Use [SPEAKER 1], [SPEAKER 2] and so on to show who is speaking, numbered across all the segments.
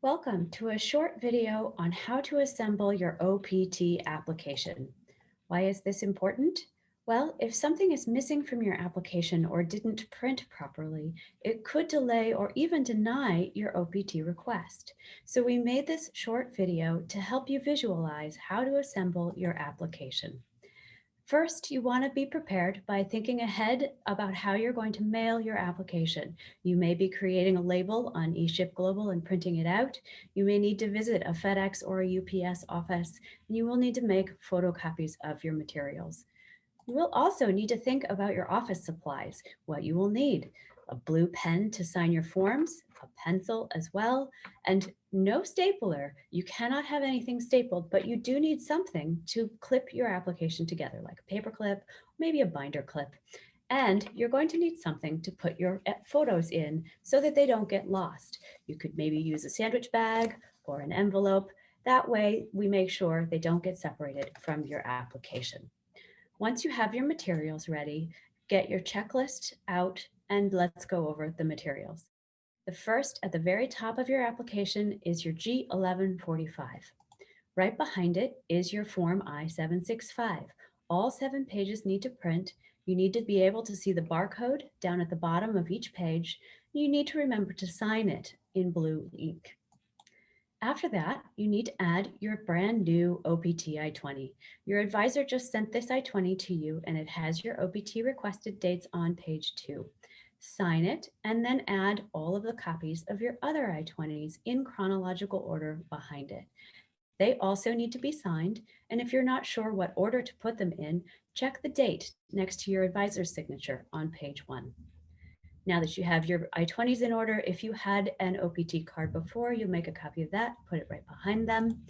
[SPEAKER 1] Welcome to a short video on how to assemble your OPT application. Why is this important? Well, if something is missing from your application or didn't print properly, it could delay or even deny your OPT request. So we made this short video to help you visualize how to assemble your application. First, you want to be prepared by thinking ahead about how you're going to mail your application. You may be creating a label on eShip Global and printing it out. You may need to visit a FedEx or a UPS office, and you will need to make photocopies of your materials. You will also need to think about your office supplies, what you will need: a blue pen to sign your forms, a pencil as well, and no stapler. You cannot have anything stapled, but you do need something to clip your application together, like a paper clip, maybe a binder clip. And you're going to need something to put your photos in so that they don't get lost. You could maybe use a sandwich bag or an envelope. That way we make sure they don't get separated from your application. Once you have your materials ready, get your checklist out and let's go over the materials. The first at the very top of your application is your G1145. Right behind it is your Form I-765. All 7 pages need to print. You need to be able to see the barcode down at the bottom of each page. You need to remember to sign it in blue ink. After that, you need to add your brand new OPT I-20. Your advisor just sent this I-20 to you and it has your OPT requested dates on page 2. Sign it and then add all of the copies of your other I-20s in chronological order behind it. They also need to be signed, and if you're not sure what order to put them in, check the date next to your advisor's signature on page 1. Now that you have your I-20s in order, if you had an OPT card before, you'll make a copy of that, put it right behind them,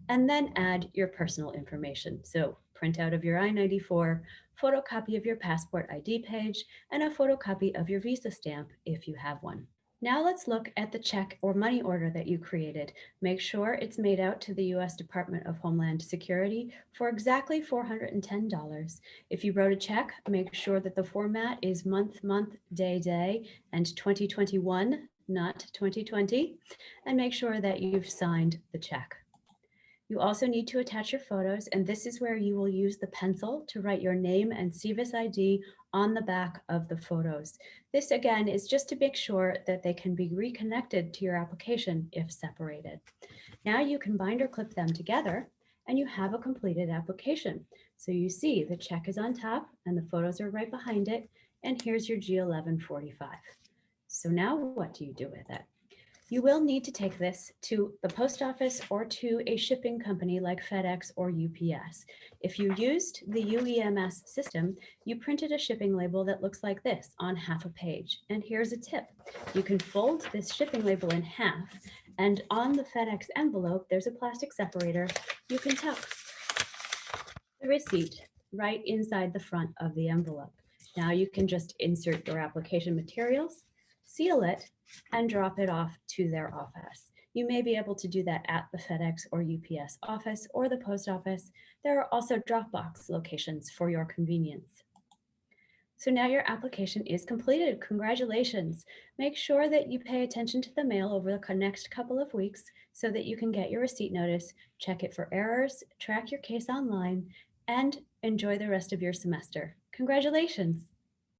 [SPEAKER 1] and then add your personal information. So printout of your I-94, photocopy of your passport ID page, and a photocopy of your visa stamp if you have one. Now let's look at the check or money order that you created. Make sure it's made out to the U.S. Department of Homeland Security for exactly $410. If you wrote a check, make sure that the format is month, month, day, day, and 2021, not 2020, and make sure that you've signed the check. You also need to attach your photos, and this is where you will use the pencil to write your name and CVIS ID on the back of the photos. This again is just to make sure that they can be reconnected to your application if separated. Now you can bind or clip them together and you have a completed application. So you see the check is on top and the photos are right behind it, and here's your G1145. So now what do you do with it? You will need to take this to the post office or to a shipping company like FedEx or UPS. If you used the UEMS system, you printed a shipping label that looks like this on half a page. And here's a tip. You can fold this shipping label in half, and on the FedEx envelope, there's a plastic separator. You can tuck the receipt right inside the front of the envelope. Now you can just insert your application materials, seal it, and drop it off to their office. You may be able to do that at the FedEx or UPS office or the post office. There are also Dropbox locations for your convenience. So now your application is completed. Congratulations. Make sure that you pay attention to the mail over the next couple of weeks so that you can get your receipt notice, check it for errors, track your case online, and enjoy the rest of your semester. Congratulations.